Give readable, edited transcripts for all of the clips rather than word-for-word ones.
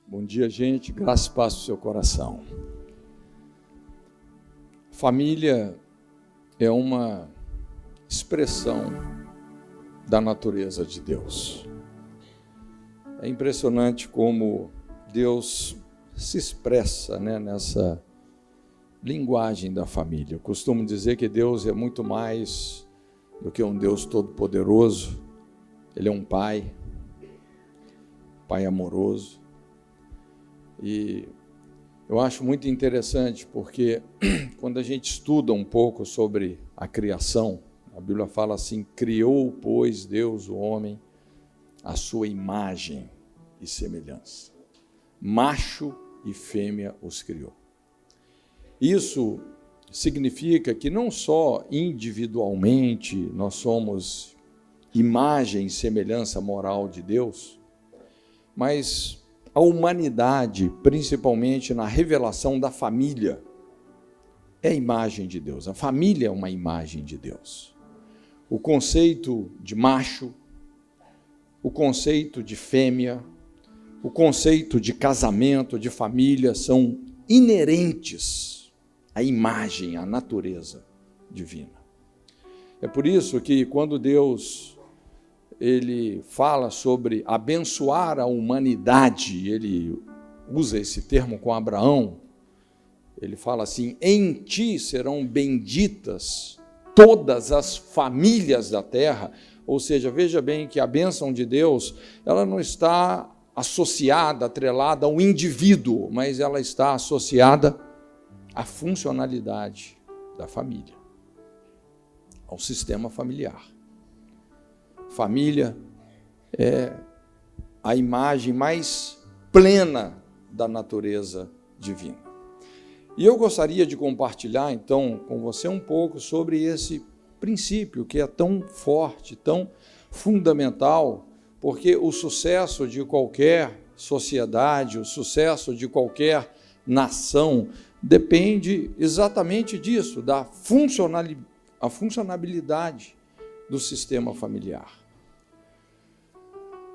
Bom dia, gente. Graça e paz no seu coração. Família é uma expressão da natureza de Deus. É impressionante como Deus se expressa, nessa linguagem da família. Eu costumo dizer que Deus é muito mais do que um Deus todo-poderoso. Ele é um pai amoroso. E eu acho muito interessante porque quando a gente estuda um pouco sobre a criação, a Bíblia fala assim: criou, pois, Deus o homem à sua imagem e semelhança. Macho e fêmea os criou. Isso significa que não só individualmente nós somos imagem e semelhança moral de Deus, mas a humanidade, principalmente na revelação da família, é a imagem de Deus. A família é uma imagem de Deus. O conceito de macho, o conceito de fêmea, o conceito de casamento, de família, são inerentes à imagem, à natureza divina. É por isso que quando Deus ele fala sobre abençoar a humanidade, ele usa esse termo com Abraão, ele fala assim: em ti serão benditas todas as famílias da terra. Ou seja, veja bem que a bênção de Deus, ela não está associada, atrelada ao indivíduo, mas ela está associada à funcionalidade da família, ao sistema familiar. Família é a imagem mais plena da natureza divina. E eu gostaria de compartilhar, então, com você um pouco sobre esse princípio que é tão forte, tão fundamental, porque o sucesso de qualquer sociedade, o sucesso de qualquer nação, depende exatamente disso, da funcionalidade do sistema familiar.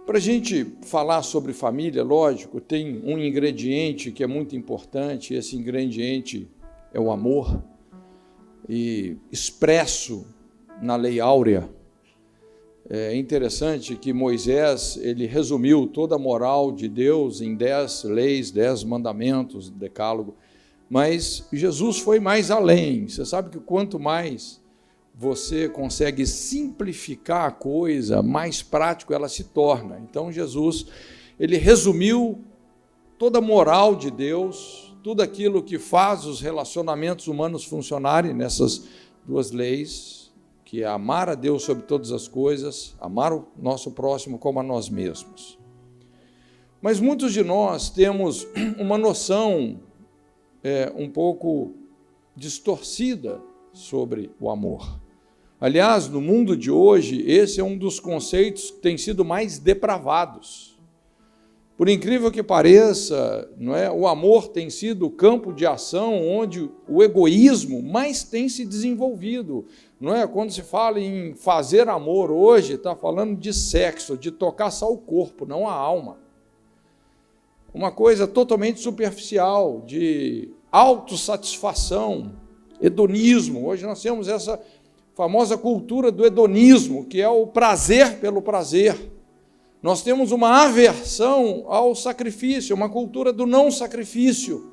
Para a gente falar sobre família, lógico, tem um ingrediente que é muito importante, esse ingrediente é o amor, e expresso na Lei Áurea. É interessante que Moisés, ele resumiu toda a moral de Deus em 10 leis, 10 mandamentos, decálogo, mas Jesus foi mais além. Você sabe que quanto mais você consegue simplificar a coisa, mais prático ela se torna. Então Jesus, ele resumiu toda a moral de Deus, tudo aquilo que faz os relacionamentos humanos funcionarem nessas 2 leis, que é amar a Deus sobre todas as coisas, amar o nosso próximo como a nós mesmos. Mas muitos de nós temos uma noção um pouco distorcida sobre o amor. Aliás, no mundo de hoje, esse é um dos conceitos que tem sido mais depravados. Por incrível que pareça, o amor tem sido o campo de ação onde o egoísmo mais tem se desenvolvido. Quando se fala em fazer amor hoje, está falando de sexo, de tocar só o corpo, não a alma. Uma coisa totalmente superficial, de autossatisfação, hedonismo. Hoje nós temos essa famosa cultura do hedonismo, que é o prazer pelo prazer. Nós temos uma aversão ao sacrifício, uma cultura do não sacrifício.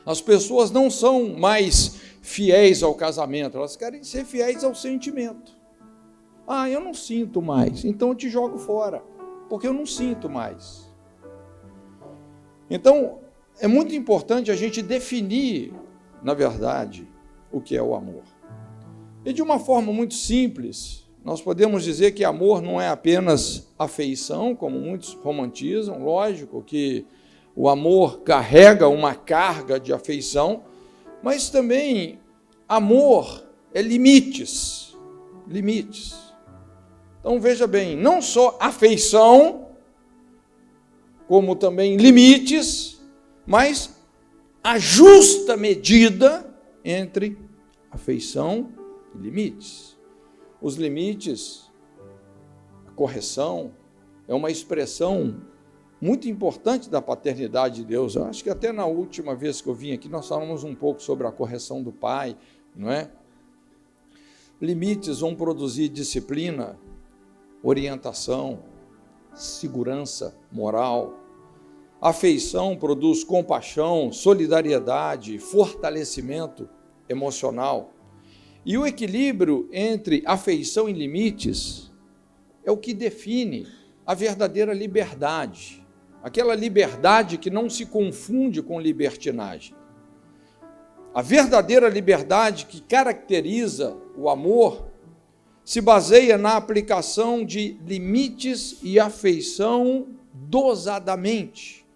As pessoas não são mais fiéis ao casamento, elas querem ser fiéis ao sentimento. Eu não sinto mais, então eu te jogo fora, porque eu não sinto mais. Então, é muito importante a gente definir, na verdade, o que é o amor. E de uma forma muito simples, nós podemos dizer que amor não é apenas afeição, como muitos romantizam. Lógico que o amor carrega uma carga de afeição, mas também amor é limites. Limites. Então veja bem, não só afeição, como também limites, mas a justa medida entre afeição e limites. Os limites, a correção, é uma expressão muito importante da paternidade de Deus. Eu acho que até na última vez que eu vim aqui, nós falamos um pouco sobre a correção do pai, não é? Limites vão produzir disciplina, orientação, segurança moral. Afeição produz compaixão, solidariedade, fortalecimento emocional. E o equilíbrio entre afeição e limites é o que define a verdadeira liberdade. Aquela liberdade que não se confunde com libertinagem. A verdadeira liberdade que caracteriza o amor se baseia na aplicação de limites e afeição dosadamente.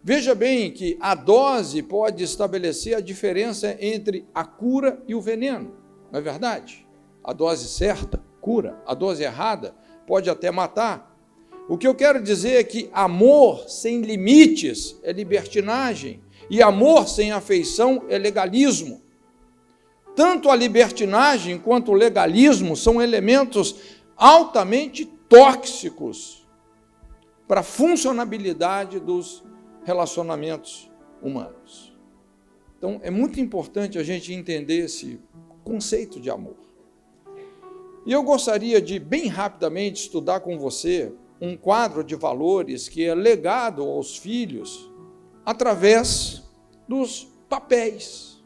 Veja bem que a dose pode estabelecer a diferença entre a cura e o veneno, não é verdade? A dose certa cura, a dose errada pode até matar. O que eu quero dizer é que amor sem limites é libertinagem e amor sem afeição é legalismo. Tanto a libertinagem quanto o legalismo são elementos altamente tóxicos para a funcionabilidade dos relacionamentos humanos. Então, é muito importante a gente entender esse conceito de amor. E eu gostaria de, bem rapidamente, estudar com você um quadro de valores que é legado aos filhos através dos papéis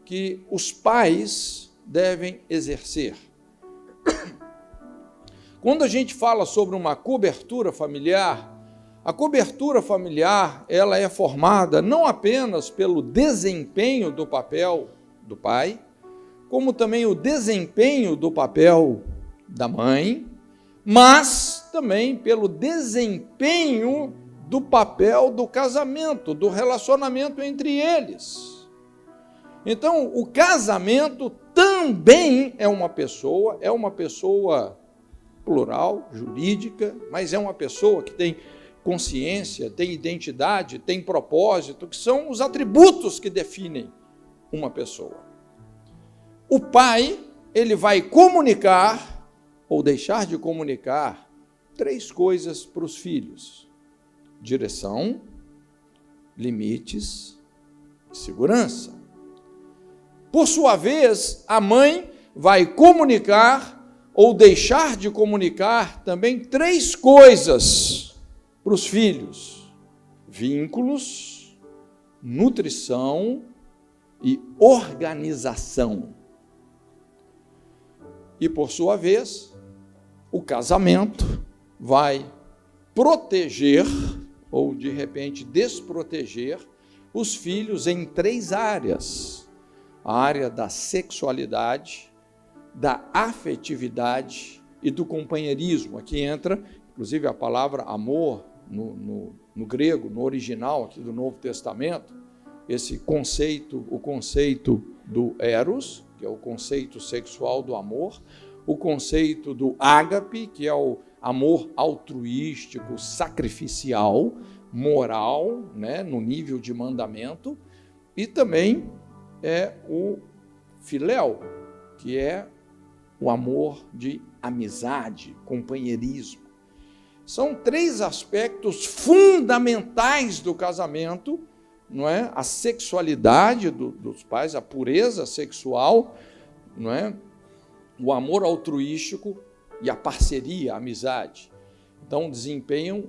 que os pais devem exercer. Quando a gente fala sobre uma cobertura familiar, a cobertura familiar ela é formada não apenas pelo desempenho do papel do pai, como também o desempenho do papel da mãe, mas também pelo desempenho do papel do casamento, do relacionamento entre eles. Então, o casamento também é uma pessoa plural, jurídica, mas é uma pessoa que tem consciência, tem identidade, tem propósito, que são os atributos que definem uma pessoa. O pai, ele vai comunicar ou deixar de comunicar 3 coisas para os filhos: direção, limites e segurança. Por sua vez, a mãe vai comunicar ou deixar de comunicar também 3 coisas para os filhos: vínculos, nutrição e organização. E, por sua vez, o casamento vai proteger ou, de repente, desproteger os filhos em 3 áreas: a área da sexualidade, da afetividade e do companheirismo. Aqui entra, inclusive, a palavra amor no grego, no original aqui do Novo Testamento, esse conceito, o conceito do eros, que é o conceito sexual do amor, o conceito do ágape, que é o amor altruístico, sacrificial, moral, né, no nível de mandamento, e também é o filéu, que é o amor de amizade, companheirismo. São 3 aspectos fundamentais do casamento, não é? A sexualidade dos pais, a pureza sexual, não é? O amor altruístico e a parceria, a amizade. Então, desempenham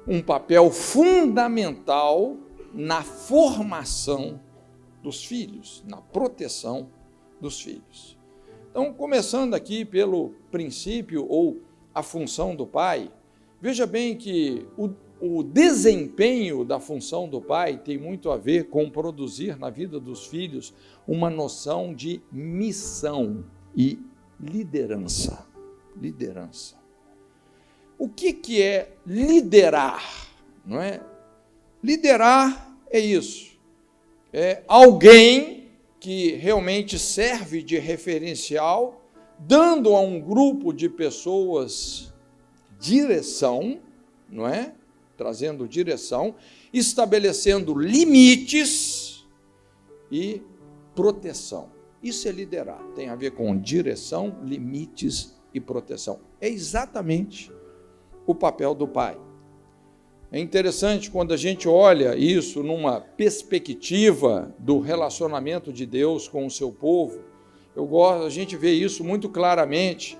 um papel fundamental na formação dos filhos, na proteção dos filhos. Então, começando aqui pelo princípio ou a função do pai, veja bem que o desempenho da função do pai tem muito a ver com produzir na vida dos filhos uma noção de missão e liderança. Liderança. O que é liderar? Não é? Liderar é isso. É alguém que realmente serve de referencial, dando a um grupo de pessoas direção, não é? Trazendo direção, estabelecendo limites e proteção. Isso é liderar, tem a ver com direção, limites e proteção. É exatamente o papel do pai. É interessante quando a gente olha isso numa perspectiva do relacionamento de Deus com o seu povo. A gente vê isso muito claramente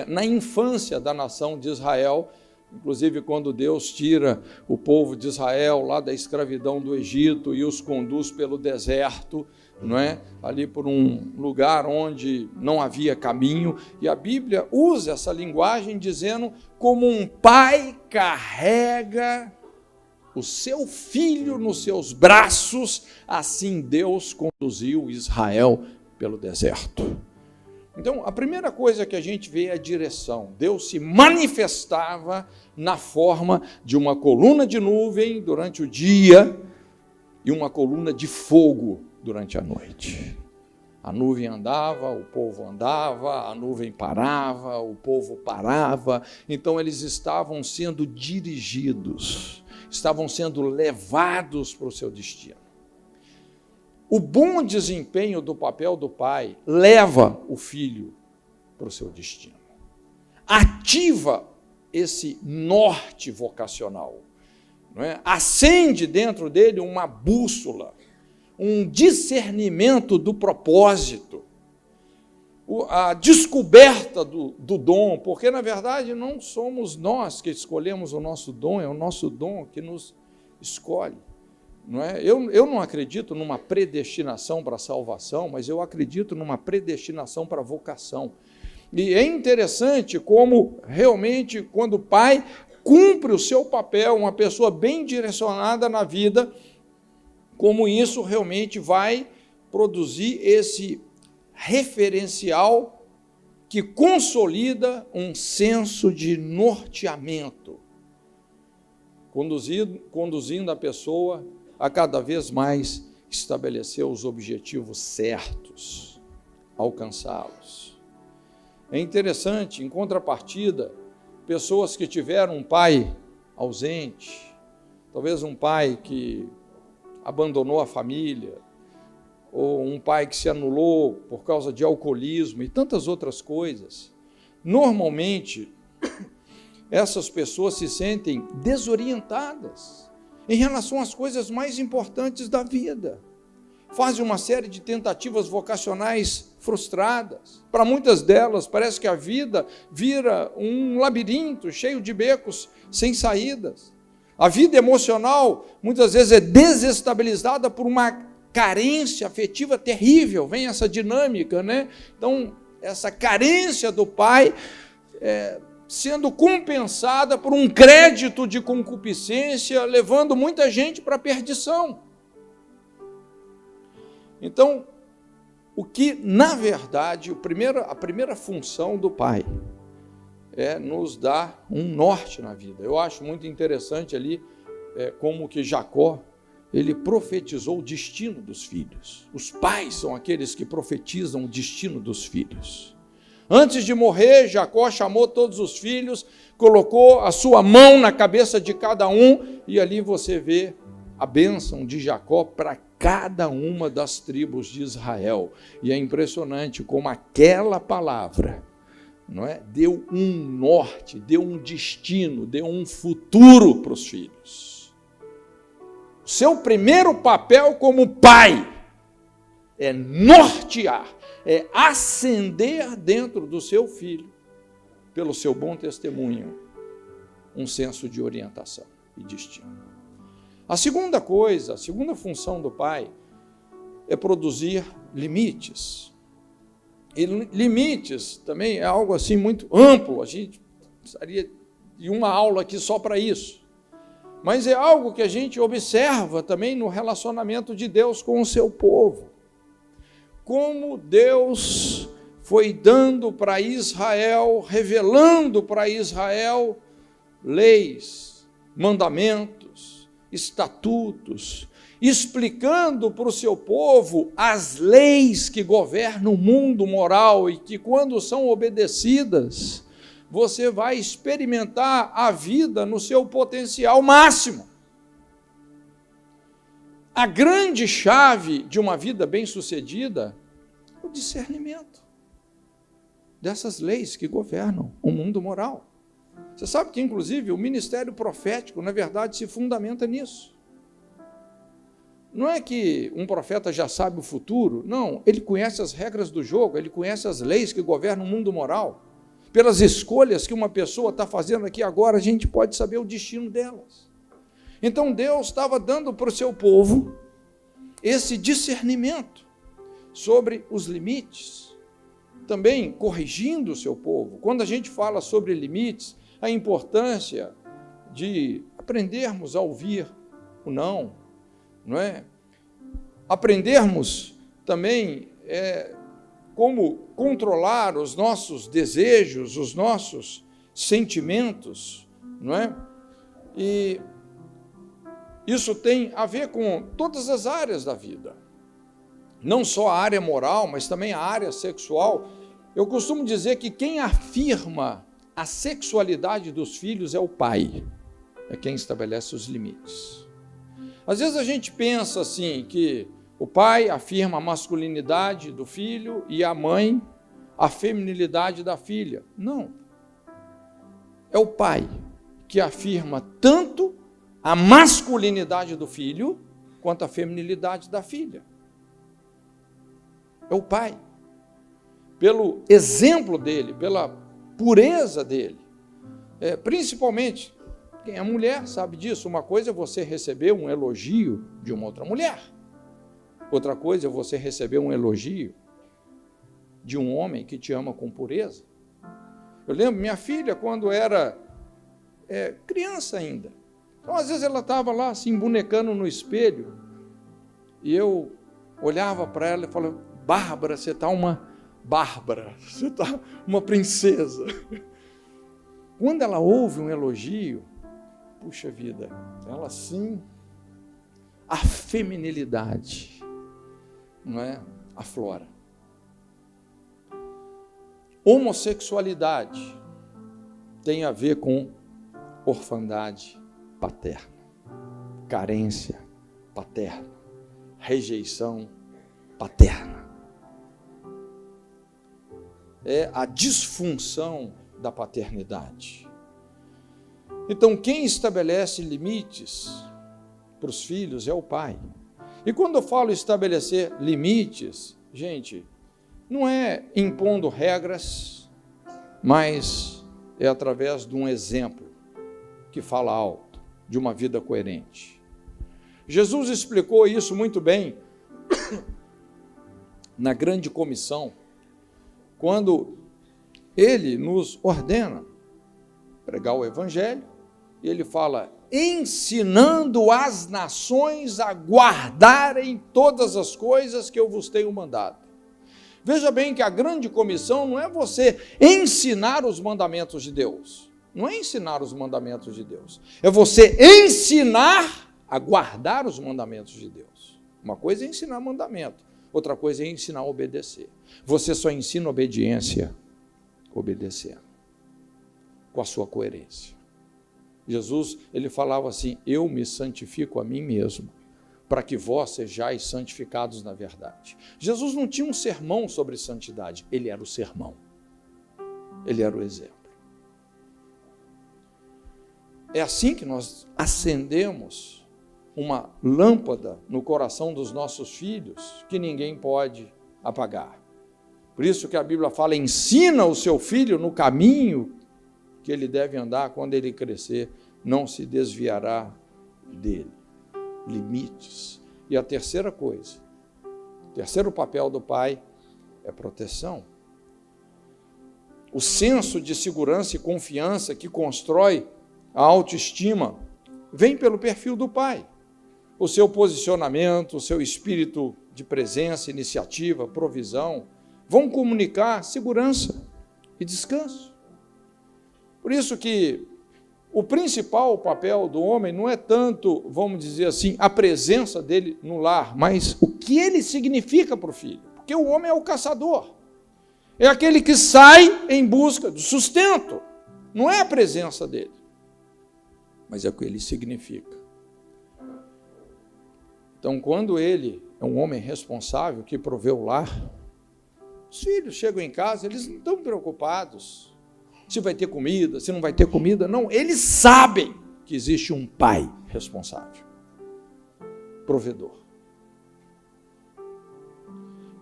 na infância da nação de Israel, inclusive quando Deus tira o povo de Israel lá da escravidão do Egito e os conduz pelo deserto, não é? Ali por um lugar onde não havia caminho, e a Bíblia usa essa linguagem dizendo como um pai carrega o seu filho nos seus braços, assim Deus conduziu Israel pelo deserto. Então, a primeira coisa que a gente vê é a direção. Deus se manifestava na forma de uma coluna de nuvem durante o dia e uma coluna de fogo durante a noite. A nuvem andava, o povo andava, a nuvem parava, o povo parava. Então, eles estavam sendo dirigidos, estavam sendo levados para o seu destino. O bom desempenho do papel do pai leva o filho para o seu destino. Ativa esse norte vocacional. Não é? Acende dentro dele uma bússola, um discernimento do propósito, a descoberta do dom, porque, na verdade, não somos nós que escolhemos o nosso dom, é o nosso dom que nos escolhe. Não é? Eu não acredito numa predestinação para a salvação, mas eu acredito numa predestinação para a vocação. E é interessante como, realmente, quando o pai cumpre o seu papel, uma pessoa bem direcionada na vida, como isso realmente vai produzir esse referencial que consolida um senso de norteamento, conduzindo a pessoa a cada vez mais estabelecer os objetivos certos, alcançá-los. É interessante, em contrapartida, pessoas que tiveram um pai ausente, talvez um pai que abandonou a família, ou um pai que se anulou por causa de alcoolismo e tantas outras coisas. Normalmente, essas pessoas se sentem desorientadas em relação às coisas mais importantes da vida. Fazem uma série de tentativas vocacionais frustradas. Para muitas delas, parece que a vida vira um labirinto cheio de becos sem saídas. A vida emocional, muitas vezes, é desestabilizada por uma carência afetiva terrível. Vem essa dinâmica, né? Então, essa carência do pai sendo compensada por um crédito de concupiscência, levando muita gente para a perdição. Então, o que, na verdade, a primeira função do pai é nos dar um norte na vida. Eu acho muito interessante ali como que Jacó, ele profetizou o destino dos filhos. Os pais são aqueles que profetizam o destino dos filhos. Antes de morrer, Jacó chamou todos os filhos, colocou a sua mão na cabeça de cada um, e ali você vê a bênção de Jacó para cada uma das tribos de Israel. E é impressionante como aquela palavra, não é, deu um norte, deu um destino, deu um futuro para os filhos. O seu primeiro papel como pai é nortear, é acender dentro do seu filho, pelo seu bom testemunho, um senso de orientação e destino. A segunda coisa, a segunda função do pai é produzir limites. E limites também é algo assim muito amplo, a gente precisaria de uma aula aqui só para isso. Mas é algo que a gente observa também no relacionamento de Deus com o seu povo. Como Deus foi dando para Israel, revelando para Israel leis, mandamentos, estatutos, explicando para o seu povo as leis que governam o mundo moral e que, quando são obedecidas, você vai experimentar a vida no seu potencial máximo. A grande chave de uma vida bem-sucedida é o discernimento dessas leis que governam o mundo moral. Você sabe que, inclusive, o ministério profético, na verdade, se fundamenta nisso. Não é que um profeta já sabe o futuro, não, ele conhece as regras do jogo, ele conhece as leis que governam o mundo moral. Pelas escolhas que uma pessoa está fazendo aqui agora, a gente pode saber o destino delas. Então Deus estava dando para o seu povo esse discernimento sobre os limites, também corrigindo o seu povo. Quando a gente fala sobre limites, a importância de aprendermos a ouvir o não, não é? Aprendermos também como controlar os nossos desejos, os nossos sentimentos, não é? E isso tem a ver com todas as áreas da vida, não só a área moral, mas também a área sexual. Eu costumo dizer que quem afirma a sexualidade dos filhos é o pai, é quem estabelece os limites. Às vezes a gente pensa assim, que o pai afirma a masculinidade do filho e a mãe a feminilidade da filha. Não. É o pai que afirma tanto a masculinidade do filho quanto a feminilidade da filha. É o pai. Pelo exemplo dele, pela pureza dele. Principalmente, quem é mulher sabe disso. Uma coisa é você receber um elogio de uma outra mulher. Outra coisa é você receber um elogio de um homem que te ama com pureza. Eu lembro, minha filha, quando era criança ainda. Então, às vezes, ela estava lá, se embonecando no espelho, e eu olhava para ela e falava: Bárbara, você está uma Bárbara, você está uma princesa. Quando ela ouve um elogio, puxa vida, ela sim, a feminilidade, não é? Aflora. Homossexualidade tem a ver com orfandade paterna, carência paterna, rejeição paterna. É a disfunção da paternidade. Então, quem estabelece limites para os filhos é o pai. E quando eu falo estabelecer limites, gente, não é impondo regras, mas é através de um exemplo que fala alto, de uma vida coerente. Jesus explicou isso muito bem na grande comissão, quando ele nos ordena pregar o evangelho, e ele fala: ensinando as nações a guardarem todas as coisas que eu vos tenho mandado. Veja bem que a grande comissão não é você ensinar os mandamentos de Deus, não é ensinar os mandamentos de Deus, é você ensinar a guardar os mandamentos de Deus. Uma coisa é ensinar mandamento, outra coisa é ensinar a obedecer. Você só ensina obediência obedecendo, com a sua coerência. Jesus, ele falava assim: eu me santifico a mim mesmo, para que vós sejais santificados na verdade. Jesus não tinha um sermão sobre santidade, ele era o sermão, ele era o exemplo. É assim que nós acendemos uma lâmpada no coração dos nossos filhos, que ninguém pode apagar. Por isso que a Bíblia fala: ensina o seu filho no caminho que ele deve andar, quando ele crescer, não se desviará dele. Limites. E a terceira coisa, o terceiro papel do pai é proteção. O senso de segurança e confiança que constrói a autoestima vem pelo perfil do pai. O seu posicionamento, o seu espírito de presença, iniciativa, provisão, vão comunicar segurança e descanso. Por isso que o principal papel do homem não é tanto, vamos dizer assim, a presença dele no lar, mas o que ele significa para o filho. Porque o homem é o caçador, é aquele que sai em busca do sustento, não é a presença dele, mas é o que ele significa. Então, quando ele é um homem responsável que provê o lar, os filhos chegam em casa, eles não estão preocupados se vai ter comida, se não vai ter comida. Não, eles sabem que existe um pai responsável, provedor.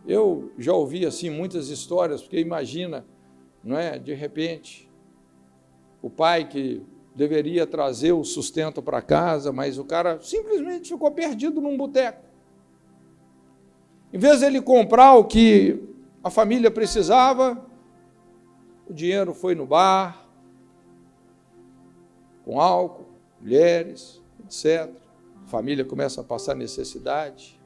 Eu já ouvi assim muitas histórias, porque imagina, não é? De repente, o pai que deveria trazer o sustento para casa, mas o cara simplesmente ficou perdido num boteco. Em vez de ele comprar o que a família precisava, o dinheiro foi no bar, com álcool, mulheres, etc. A família começa a passar necessidade.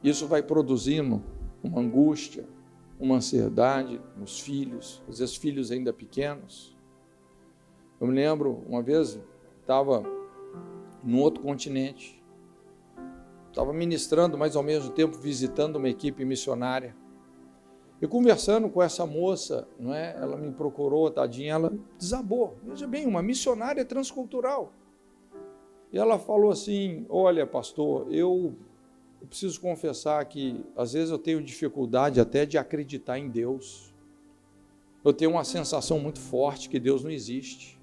Isso vai produzindo uma angústia, uma ansiedade nos filhos, às vezes filhos ainda pequenos. Eu me lembro, uma vez, estava num outro continente, estava ministrando, mas ao mesmo tempo visitando uma equipe missionária. E conversando com essa moça, não é? Ela me procurou, tadinha, ela desabou. Veja bem, uma missionária transcultural. E ela falou assim, olha, pastor, eu preciso confessar que às vezes eu tenho dificuldade até de acreditar em Deus. Eu tenho uma sensação muito forte que Deus não existe.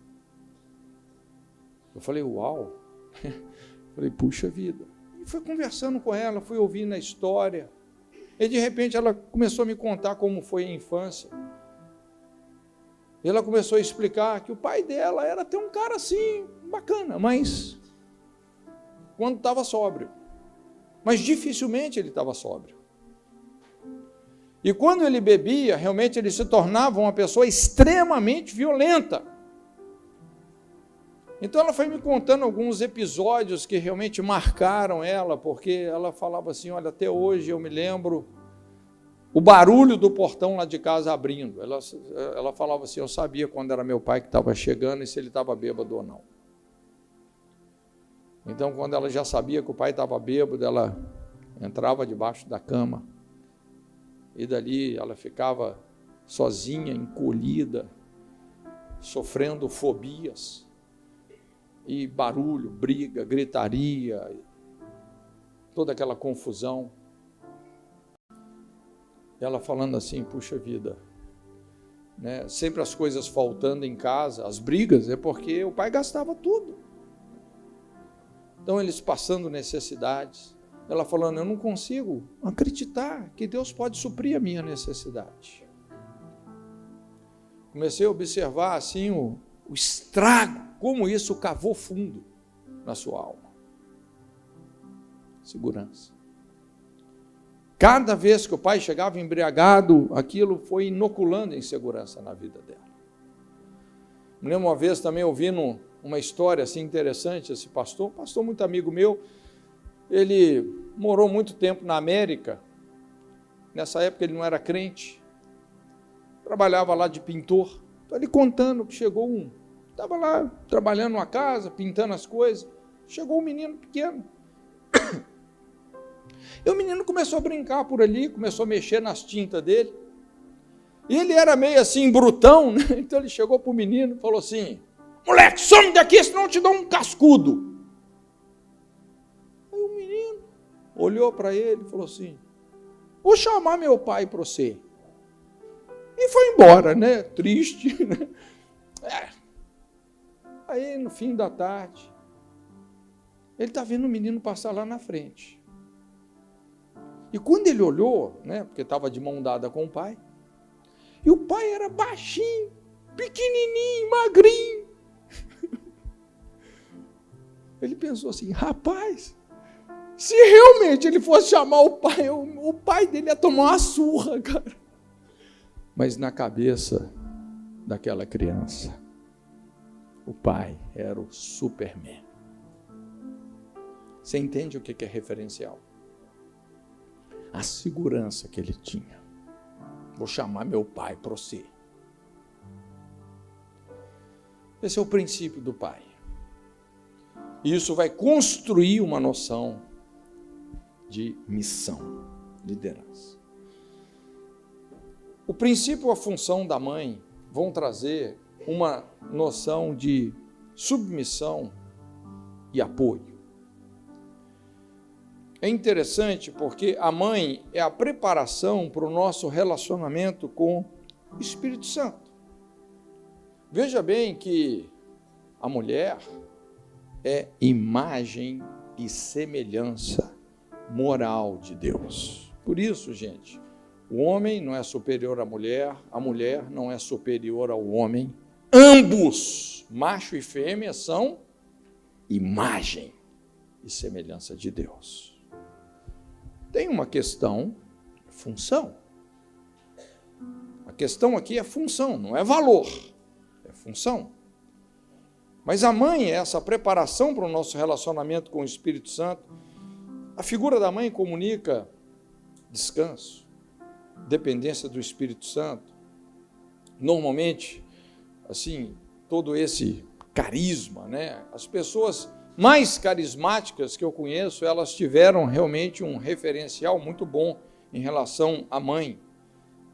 Eu falei, uau. Falei, puxa vida. E fui conversando com ela, fui ouvindo a história. E de repente ela começou a me contar como foi a infância. E ela começou a explicar que o pai dela era até um cara assim, bacana, mas quando estava sóbrio. Mas dificilmente ele estava sóbrio. E quando ele bebia, realmente ele se tornava uma pessoa extremamente violenta. Então ela foi me contando alguns episódios que realmente marcaram ela, porque ela falava assim, olha, até hoje eu me lembro o barulho do portão lá de casa abrindo. Ela falava assim, eu sabia quando era meu pai que estava chegando e se ele estava bêbado ou não. Então, quando ela já sabia que o pai estava bêbado, ela entrava debaixo da cama e dali ela ficava sozinha, encolhida, sofrendo fobias e barulho, briga, gritaria, toda aquela confusão. Ela falando assim, puxa vida, né? Sempre as coisas faltando em casa, as brigas, é porque o pai gastava tudo. Então, eles passando necessidades. Ela falando, eu não consigo acreditar que Deus pode suprir a minha necessidade. Comecei a observar assim o estrago, como isso cavou fundo na sua alma. Segurança. Cada vez que o pai chegava embriagado, aquilo foi inoculando insegurança na vida dela. Me lembro uma vez também ouvindo uma história assim interessante, esse pastor, um pastor muito amigo meu, ele morou muito tempo na América, nessa época ele não era crente, trabalhava lá de pintor, então ele contando que chegou estava lá trabalhando numa casa, pintando as coisas, chegou um menino pequeno, e o menino começou a brincar por ali, começou a mexer nas tintas dele, e ele era meio assim brutão, né? Então ele chegou para o menino e falou assim, moleque, some daqui, senão eu te dou um cascudo. Aí o menino olhou para ele e falou assim, vou chamar meu pai para você. E foi embora, né? Triste. Né? Aí no fim da tarde, ele está vendo o menino passar lá na frente. E quando ele olhou, né? Porque estava de mão dada com o pai, e o pai era baixinho, pequenininho, magrinho. Ele pensou assim, rapaz, se realmente ele fosse chamar o pai dele ia tomar uma surra, cara. Mas na cabeça daquela criança, o pai era o Superman. Você entende o que é referencial? A segurança que ele tinha. Vou chamar meu pai para você. Esse é o princípio do pai. E isso vai construir uma noção de missão, liderança. O princípio e a função da mãe vão trazer uma noção de submissão e apoio. é interessante porque a mãe é a preparação para o nosso relacionamento com o Espírito Santo. Veja bem que a mulher é imagem e semelhança moral de Deus. Por isso, gente, o homem não é superior à mulher, a mulher não é superior ao homem. Ambos, macho e fêmea, são imagem e semelhança de Deus. Tem uma questão, função. A questão aqui é função, não é valor, é função. Mas a mãe é essa preparação para o nosso relacionamento com o Espírito Santo. A figura da mãe comunica descanso, dependência do Espírito Santo. Normalmente, assim, todo esse carisma, né? As pessoas mais carismáticas que eu conheço, elas tiveram realmente um referencial muito bom em relação à mãe,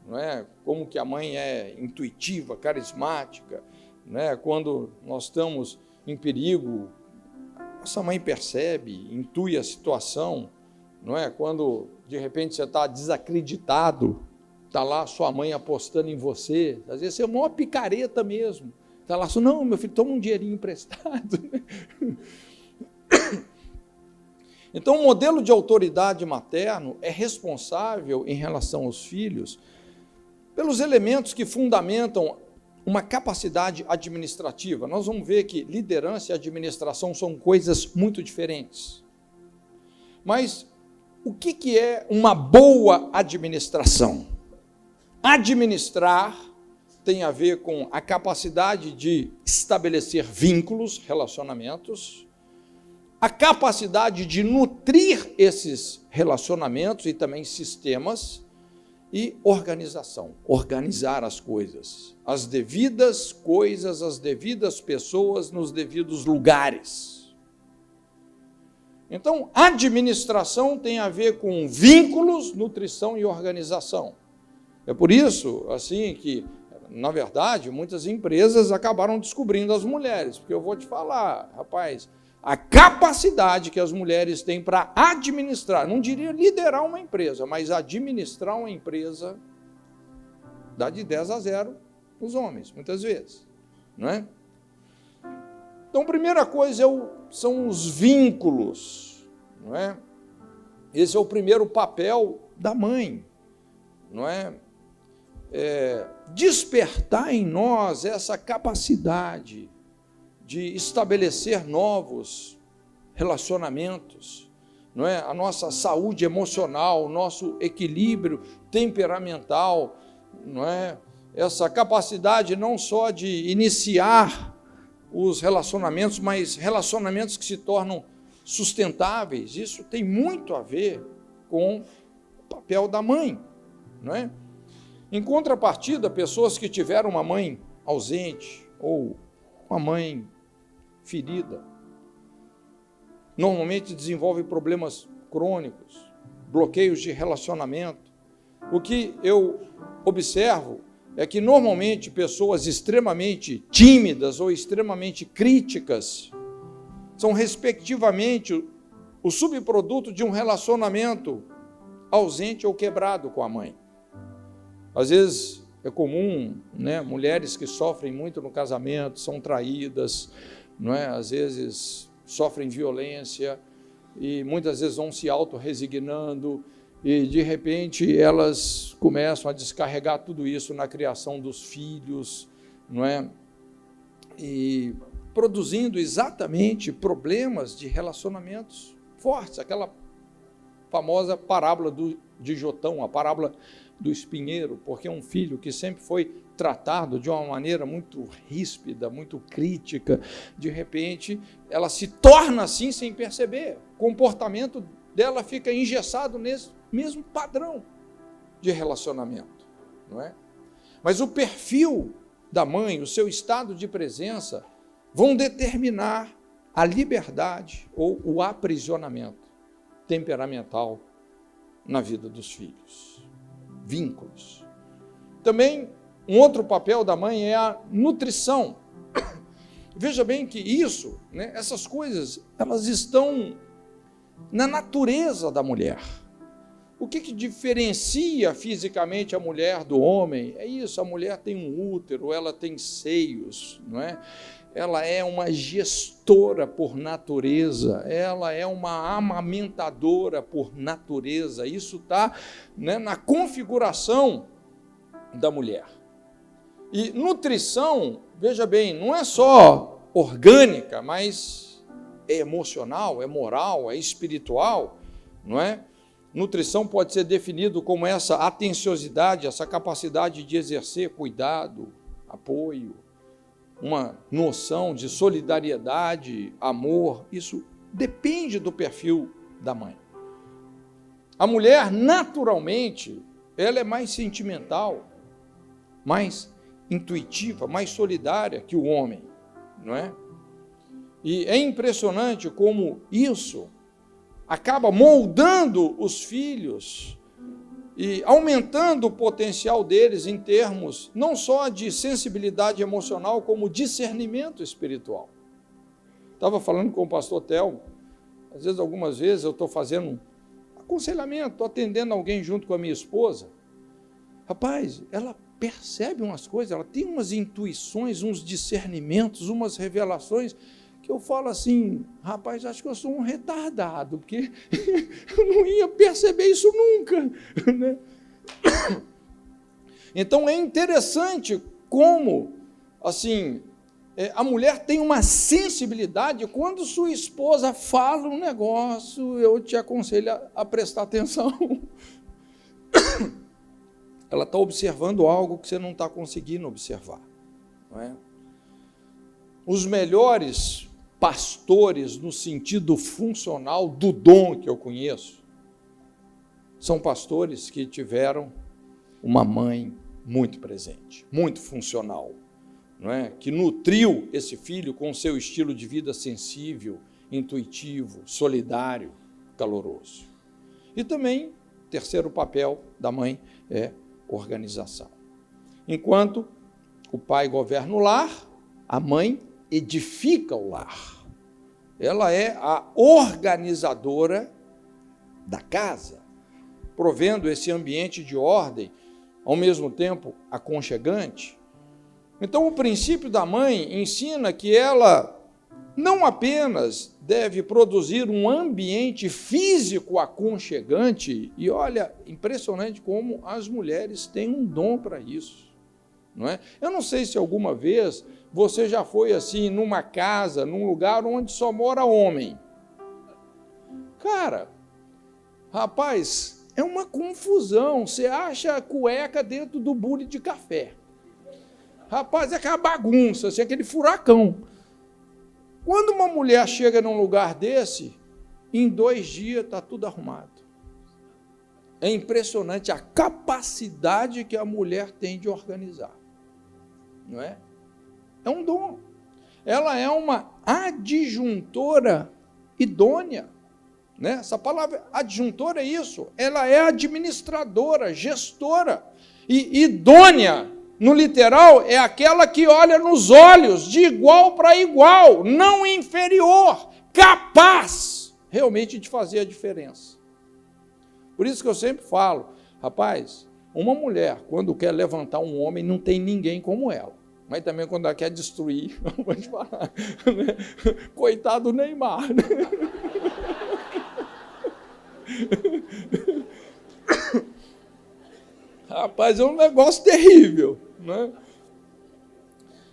não é? Como que a mãe é intuitiva, carismática, né? Quando nós estamos em perigo, nossa mãe percebe, intui a situação, não é? Quando de repente você está desacreditado, está lá sua mãe apostando em você, às vezes você é uma maior picareta mesmo, está lá, não, meu filho, toma um dinheirinho emprestado. Então, o modelo de autoridade materno é responsável em relação aos filhos pelos elementos que fundamentam uma capacidade administrativa. Nós vamos ver que liderança e administração são coisas muito diferentes. Mas o que é uma boa administração? Administrar tem a ver com a capacidade de estabelecer vínculos, relacionamentos, a capacidade de nutrir esses relacionamentos e também sistemas, e organização, organizar as coisas, as devidas coisas, as devidas pessoas nos devidos lugares. Então, administração tem a ver com vínculos, nutrição e organização. É por isso, assim, que, na verdade, muitas empresas acabaram descobrindo as mulheres, porque eu vou te falar, rapaz, a capacidade que as mulheres têm para administrar, não diria liderar uma empresa, mas administrar uma empresa, dá de 10-0 os homens, muitas vezes, não é? Então, a primeira coisa são os vínculos, não é? Esse é o primeiro papel da mãe, não é? Despertar em nós essa capacidade de estabelecer novos relacionamentos, não é? A nossa saúde emocional, o nosso equilíbrio temperamental, não é? Essa capacidade não só de iniciar os relacionamentos, mas relacionamentos que se tornam sustentáveis. Isso tem muito a ver com o papel da mãe, não é? Em contrapartida, pessoas que tiveram uma mãe ausente ou uma mãe ferida, normalmente desenvolvem problemas crônicos, bloqueios de relacionamento. O que eu observo é que normalmente pessoas extremamente tímidas ou extremamente críticas são respectivamente o subproduto de um relacionamento ausente ou quebrado com a mãe. Às vezes é comum, né, mulheres que sofrem muito no casamento, são traídas, não é? Às vezes sofrem violência e muitas vezes vão se autorresignando e de repente elas começam a descarregar tudo isso na criação dos filhos, não é? E produzindo exatamente problemas de relacionamentos fortes, aquela famosa parábola de Jotão, a parábola do espinheiro, porque um filho que sempre foi tratado de uma maneira muito ríspida, muito crítica, de repente ela se torna assim sem perceber, o comportamento dela fica engessado nesse mesmo padrão de relacionamento, não é? Mas o perfil da mãe, o seu estado de presença, vão determinar a liberdade ou o aprisionamento temperamental na vida dos filhos. Vínculos. Também, um outro papel da mãe é a nutrição. Veja bem que isso, né, essas coisas, elas estão na natureza da mulher. O que diferencia fisicamente a mulher do homem? É isso, a mulher tem um útero, ela tem seios, não é? Ela é uma gestora por natureza, ela é uma amamentadora por natureza. Isso está, né, na configuração da mulher. E nutrição, veja bem, não é só orgânica, mas é emocional, é moral, é espiritual, não é? Nutrição pode ser definido como essa atenciosidade, essa capacidade de exercer cuidado, apoio, uma noção de solidariedade, amor. Isso depende do perfil da mãe. A mulher, naturalmente, ela é mais sentimental, mais intuitiva, mais solidária que o homem, não é? E é impressionante como isso acaba moldando os filhos e aumentando o potencial deles em termos não só de sensibilidade emocional, como discernimento espiritual. Estava falando com o pastor Telmo, às vezes, algumas vezes, eu estou fazendo um aconselhamento, estou atendendo alguém junto com a minha esposa. Rapaz, ela percebe umas coisas, ela tem umas intuições, uns discernimentos, umas revelações, que eu falo assim, rapaz, acho que eu sou um retardado, porque eu não ia perceber isso nunca, né? Então é interessante como, assim, a mulher tem uma sensibilidade. Quando sua esposa fala um negócio, eu te aconselho a prestar atenção. Ela está observando algo que você não está conseguindo observar, não é? Os melhores pastores, no sentido funcional do dom que eu conheço, são pastores que tiveram uma mãe muito presente, muito funcional, não é? Que nutriu esse filho com o seu estilo de vida sensível, intuitivo, solidário, caloroso. E também, terceiro papel da mãe é organização. Enquanto o pai governa o lar, a mãe edifica o lar. Ela é a organizadora da casa, provendo esse ambiente de ordem, ao mesmo tempo aconchegante. Então, o princípio da mãe ensina que ela não apenas deve produzir um ambiente físico aconchegante, e olha, impressionante como as mulheres têm um dom para isso, não é? Eu não sei se alguma vez você já foi assim numa casa, num lugar onde só mora homem. Cara, rapaz, é uma confusão. Você acha a cueca dentro do bule de café. Rapaz, é aquela bagunça, assim, aquele furacão. Quando uma mulher chega num lugar desse, em 2 dias está tudo arrumado. É impressionante a capacidade que a mulher tem de organizar, não é? É um dom. Ela é uma adjuntora idônea, né? Essa palavra adjuntora é isso. Ela é administradora, gestora. E idônea, no literal, é aquela que olha nos olhos, de igual para igual, não inferior, capaz realmente de fazer a diferença. Por isso que eu sempre falo, rapaz, uma mulher, quando quer levantar um homem, não tem ninguém como ela. Mas também quando ela quer destruir, eu vou te falar, né? Coitado do Neymar, né? Rapaz, é um negócio terrível, né?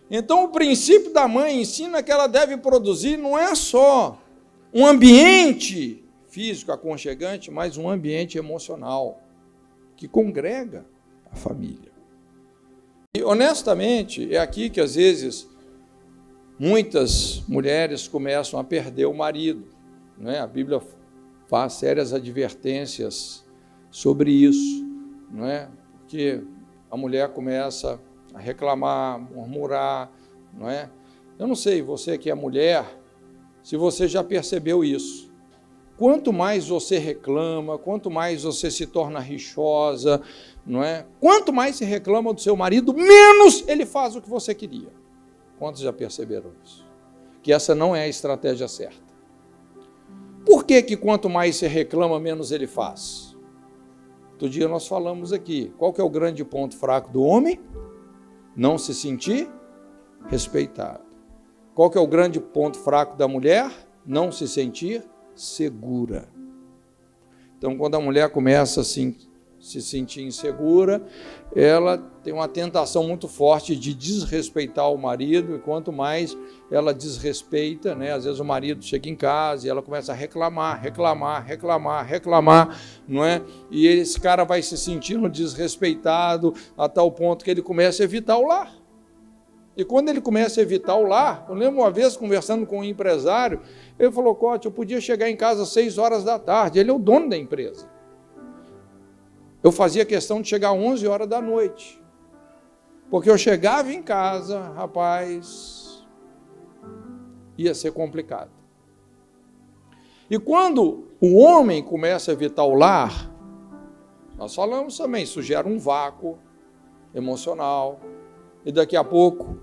Então, o princípio da mãe ensina que ela deve produzir não é só um ambiente físico aconchegante, mas um ambiente emocional que congrega a família. E, honestamente, é aqui que, às vezes, muitas mulheres começam a perder o marido, né? A Bíblia faz sérias advertências sobre isso, não é? Porque a mulher começa a reclamar, murmurar, não é? Eu não sei, você que é mulher, se você já percebeu isso. Quanto mais você reclama, quanto mais você se torna rixosa, não é? Quanto mais se reclama do seu marido, menos ele faz o que você queria. Quantos já perceberam isso? Que essa não é a estratégia certa. Por que que quanto mais você reclama, menos ele faz? Outro dia nós falamos aqui, qual que é o grande ponto fraco do homem? Não se sentir respeitado. Qual que é o grande ponto fraco da mulher? Não se sentir segura. Então, quando a mulher começa assim, se sentir insegura, ela tem uma tentação muito forte de desrespeitar o marido, e quanto mais ela desrespeita, né? Às vezes o marido chega em casa e ela começa a reclamar, não é? E esse cara vai se sentindo desrespeitado a tal ponto que ele começa a evitar o lar. E quando ele começa a evitar o lar, eu lembro uma vez conversando com um empresário, ele falou, Cote, eu podia chegar em casa às 6 horas da tarde, ele é o dono da empresa. Eu fazia questão de chegar às 11 horas da noite, porque eu chegava em casa, rapaz, ia ser complicado. E quando o homem começa a evitar o lar, nós falamos também, isso gera um vácuo emocional, e daqui a pouco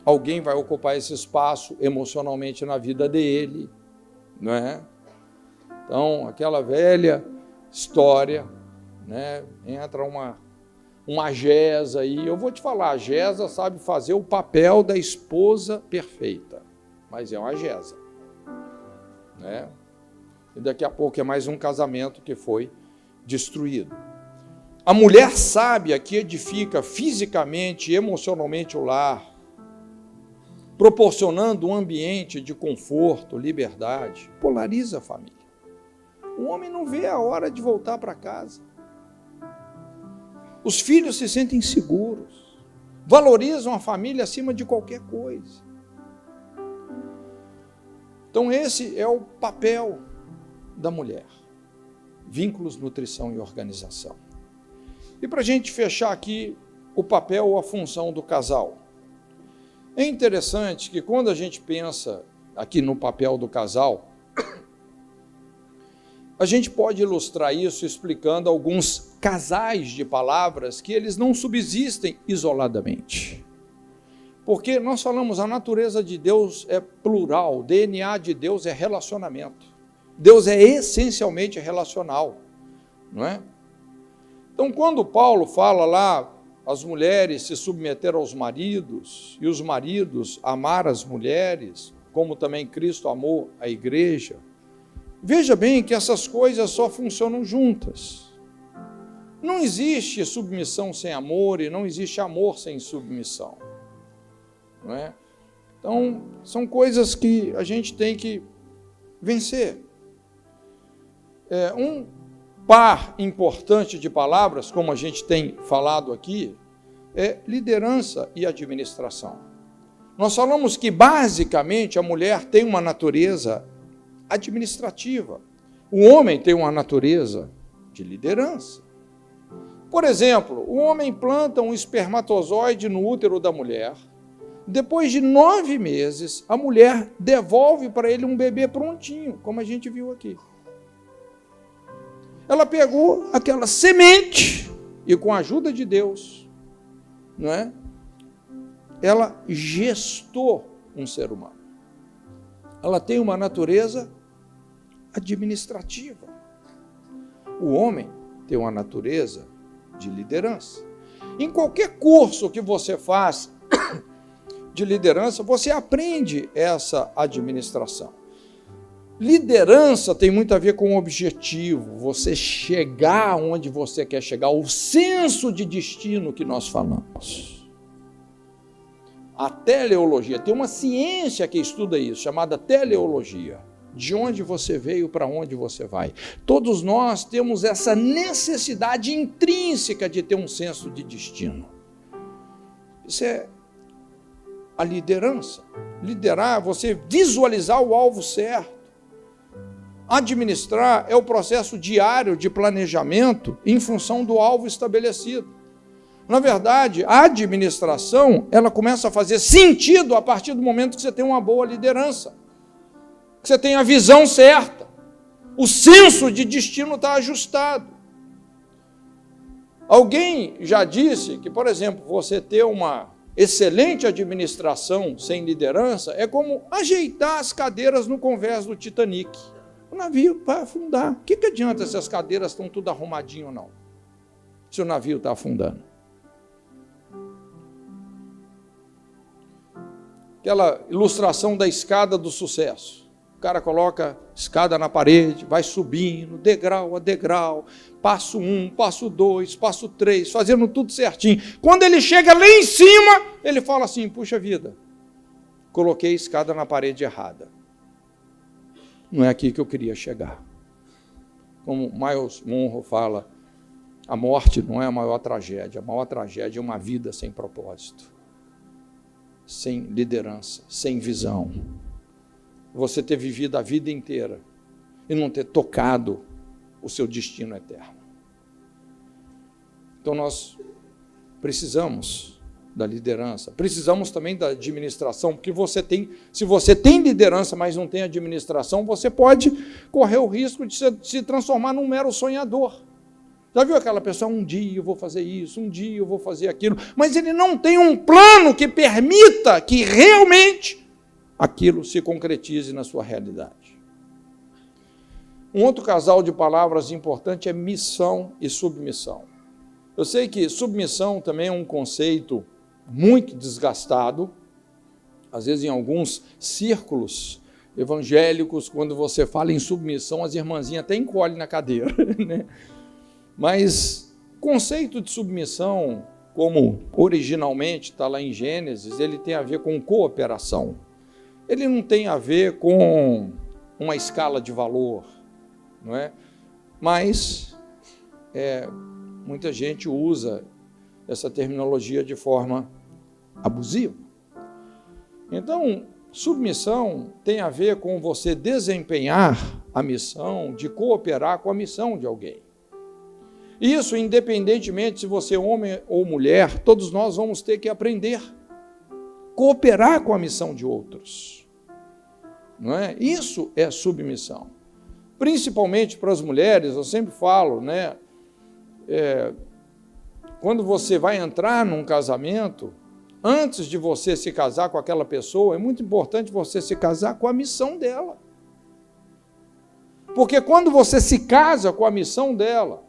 alguém vai ocupar esse espaço emocionalmente na vida dele, não é? Então, aquela velha história, né? Entra uma Gesa aí, eu vou te falar, a Gesa sabe fazer o papel da esposa perfeita, mas é uma Gesa, né? E daqui a pouco é mais um casamento que foi destruído. A mulher sábia que edifica fisicamente e emocionalmente o lar, proporcionando um ambiente de conforto, liberdade, polariza a família. O homem não vê a hora de voltar para casa. Os filhos se sentem seguros, valorizam a família acima de qualquer coisa. Então esse é o papel da mulher. Vínculos, nutrição e organização. E para a gente fechar aqui o papel ou a função do casal. É interessante que quando a gente pensa aqui no papel do casal, a gente pode ilustrar isso explicando alguns casais de palavras que eles não subsistem isoladamente. Porque nós falamos, a natureza de Deus é plural, o DNA de Deus é relacionamento. Deus é essencialmente relacional, não é? Então, quando Paulo fala lá, as mulheres se submeter aos maridos, e os maridos amar as mulheres, como também Cristo amou a igreja, veja bem que essas coisas só funcionam juntas. Não existe submissão sem amor, e não existe amor sem submissão. Não é? Então, são coisas que a gente tem que vencer. Um par importante de palavras, como a gente tem falado aqui, é liderança e administração. Nós falamos que, basicamente, a mulher tem uma natureza administrativa. O homem tem uma natureza de liderança. Por exemplo, o homem planta um espermatozoide no útero da mulher. Depois de 9 meses, a mulher devolve para ele um bebê prontinho, como a gente viu aqui. Ela pegou aquela semente e, com a ajuda de Deus, não é? Ela gestou um ser humano. Ela tem uma natureza administrativa. O homem tem uma natureza de liderança. Em qualquer curso que você faz de liderança, você aprende essa administração. Liderança tem muito a ver com o objetivo, você chegar onde você quer chegar, o senso de destino que nós falamos. A teleologia, tem uma ciência que estuda isso, chamada teleologia. De onde você veio, para onde você vai. Todos nós temos essa necessidade intrínseca de ter um senso de destino. Isso é a liderança. Liderar é você visualizar o alvo certo. Administrar é o processo diário de planejamento em função do alvo estabelecido. Na verdade, a administração, ela começa a fazer sentido a partir do momento que você tem uma boa liderança. Que você tem a visão certa. O senso de destino está ajustado. Alguém já disse que, por exemplo, você ter uma excelente administração sem liderança é como ajeitar as cadeiras no convés do Titanic. o navio vai afundar. O que adianta se as cadeiras estão tudo arrumadinho ou não? Se o navio está afundando. Aquela ilustração da escada do sucesso. O cara coloca escada na parede, vai subindo, degrau a degrau, passo 1, passo 2, passo 3, fazendo tudo certinho. Quando ele chega lá em cima, ele fala assim, puxa vida, coloquei a escada na parede errada. Não é aqui que eu queria chegar. Como Miles Monroe fala, a morte não é a maior tragédia é uma vida sem propósito, sem liderança, sem visão. Você ter vivido a vida inteira e não ter tocado o seu destino eterno. Então nós precisamos da liderança, precisamos também da administração, porque se você tem liderança, mas não tem administração, você pode correr o risco de se transformar num mero sonhador. Já viu aquela pessoa, um dia eu vou fazer isso, um dia eu vou fazer aquilo, mas ele não tem um plano que permita que realmente aquilo se concretize na sua realidade. Um outro casal de palavras importante é missão e submissão. Eu sei que submissão também é um conceito muito desgastado, às vezes em alguns círculos evangélicos, quando você fala em submissão, as irmãzinhas até encolhem na cadeira, né? Mas o conceito de submissão, como originalmente está lá em Gênesis, ele tem a ver com cooperação. Ele não tem a ver com uma escala de valor, não é? Mas muita gente usa essa terminologia de forma abusiva. Então, submissão tem a ver com você desempenhar a missão, de cooperar com a missão de alguém. Isso, independentemente se você é homem ou mulher, todos nós vamos ter que aprender a cooperar com a missão de outros. Não é? Isso é submissão. Principalmente para as mulheres, eu sempre falo, né? Quando você vai entrar num casamento, antes de você se casar com aquela pessoa, é muito importante você se casar com a missão dela. Porque quando você se casa com a missão dela,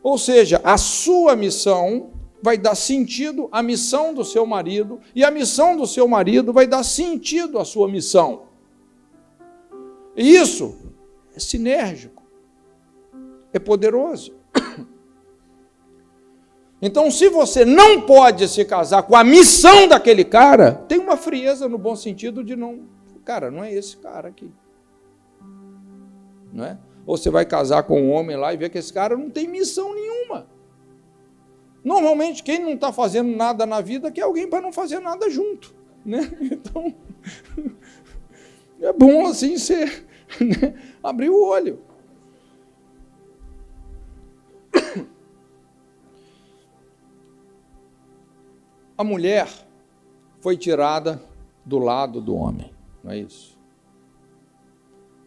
ou seja, a sua missão vai dar sentido à missão do seu marido, e a missão do seu marido vai dar sentido à sua missão. E isso é sinérgico, é poderoso. Então, se você não pode se casar com a missão daquele cara, tem uma frieza no bom sentido de não, cara, não é esse cara aqui. Não é? Ou você vai casar com um homem lá e ver que esse cara não tem missão nenhuma. Normalmente, quem não está fazendo nada na vida quer alguém para não fazer nada junto, né? Então, é bom assim ser, né? Abrir o olho. A mulher foi tirada do lado do homem, não é isso?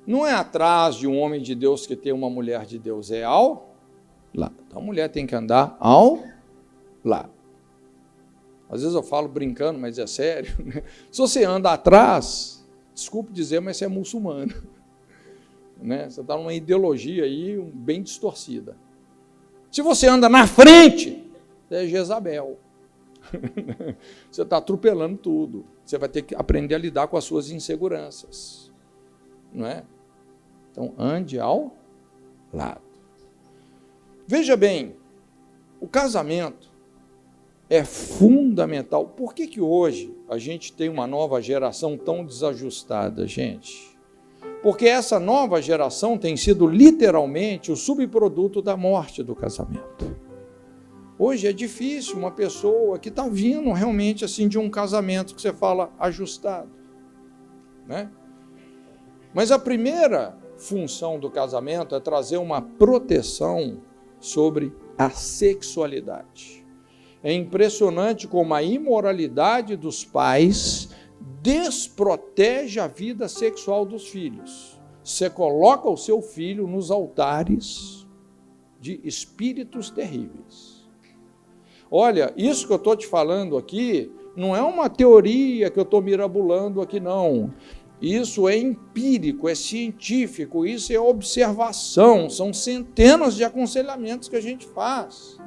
Não é atrás de um homem de Deus que tem uma mulher de Deus, é ao lado. Então a mulher tem que andar ao lado. Às vezes eu falo brincando, mas é sério, né? Se você anda atrás, desculpe dizer, mas você é muçulmano, né? Você está numa ideologia aí bem distorcida. Se você anda na frente, você é Jezabel. Você está atropelando tudo. Você vai ter que aprender a lidar com as suas inseguranças, não é? Então, ande ao lado. Veja bem, o casamento é fundamental. Por que hoje a gente tem uma nova geração tão desajustada, gente? Porque essa nova geração tem sido literalmente o subproduto da morte do casamento. Hoje é difícil uma pessoa que está vindo realmente assim de um casamento que você fala ajustado, né? Mas a primeira função do casamento é trazer uma proteção sobre a sexualidade. É impressionante como a imoralidade dos pais desprotege a vida sexual dos filhos. Você coloca o seu filho nos altares de espíritos terríveis. Olha, isso que eu estou te falando aqui não é uma teoria que eu estou mirabolando aqui, não. Isso é empírico, é científico, isso é observação, são centenas de aconselhamentos que a gente faz.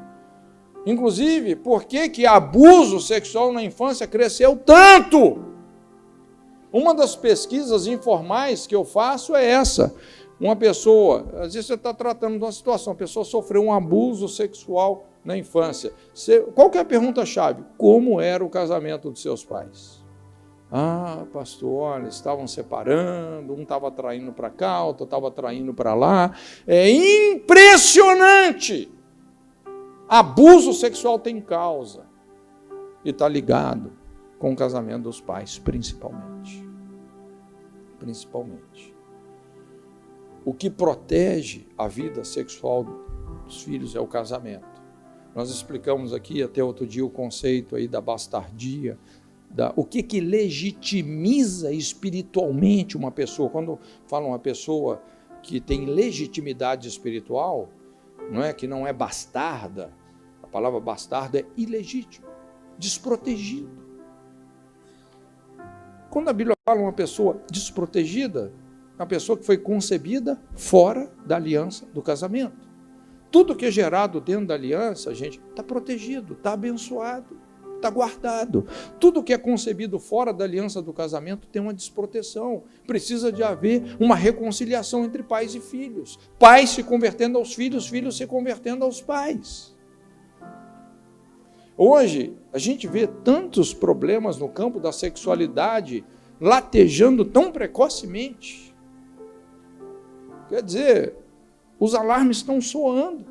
Inclusive, por que abuso sexual na infância cresceu tanto? Uma das pesquisas informais que eu faço é essa. Uma pessoa, às vezes você está tratando de uma situação, a pessoa sofreu um abuso sexual na infância. Qual que é a pergunta-chave? Como era o casamento dos seus pais? Ah, pastor, olha, estavam separando, um estava traindo para cá, outro estava traindo para lá. É impressionante! Abuso sexual tem causa e está ligado com o casamento dos pais, principalmente. Principalmente. O que protege a vida sexual dos filhos é o casamento. Nós explicamos aqui até outro dia o conceito aí da bastardia, o que legitimiza espiritualmente uma pessoa. Quando fala uma pessoa que tem legitimidade espiritual, não é que não é bastarda, a palavra bastardo é ilegítimo, desprotegido. Quando a Bíblia fala uma pessoa desprotegida, é uma pessoa que foi concebida fora da aliança do casamento. Tudo que é gerado dentro da aliança, gente, está protegido, está abençoado, está guardado. Tudo que é concebido fora da aliança do casamento tem uma desproteção. Precisa de haver uma reconciliação entre pais e filhos. Pais se convertendo aos filhos, filhos se convertendo aos pais. Hoje, a gente vê tantos problemas no campo da sexualidade latejando tão precocemente. Quer dizer, os alarmes estão soando,